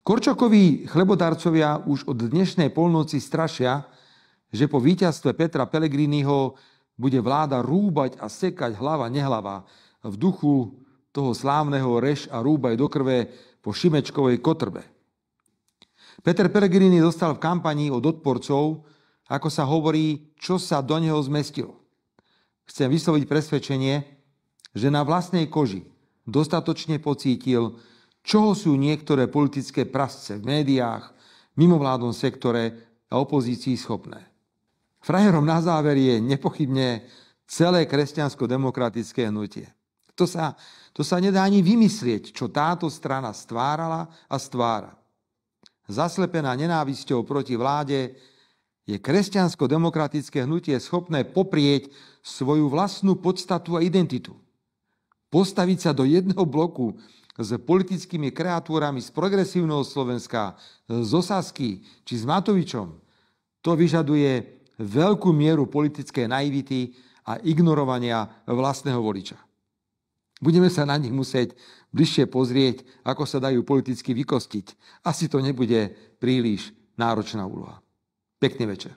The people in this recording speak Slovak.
Korčokoví chlebodarcovia už od dnešnej polnoci strašia, že po víťazstve Petra Pellegriniho bude vláda rúbať a sekať hlava nehlava v duchu toho slávneho rež a rúbaj do krve po Šimečkovej kotrbe. Peter Pellegrini dostal v kampanii od odporcov, ako sa hovorí, čo sa do neho zmestilo. Chcem vysloviť presvedčenie, že na vlastnej koži dostatočne pocítil, čoho sú niektoré politické prasce v médiách, mimovládnom sektore a opozícii schopné. Frajerom na záver je nepochybne celé kresťansko-demokratické hnutie. To sa nedá ani vymyslieť, čo táto strana stvárala a stvára. Zaslepená nenávisťou proti vláde je kresťansko-demokratické hnutie schopné poprieť svoju vlastnú podstatu a identitu. Postaviť sa do jedného bloku s politickými kreatúrami z progresívneho Slovenska, z Sasky či s Matovičom, to vyžaduje veľkú mieru politickej naivity a ignorovania vlastného voliča. Budeme sa na nich musieť bližšie pozrieť, ako sa dajú politicky vykostiť. Asi to nebude príliš náročná úloha. Pekný večer.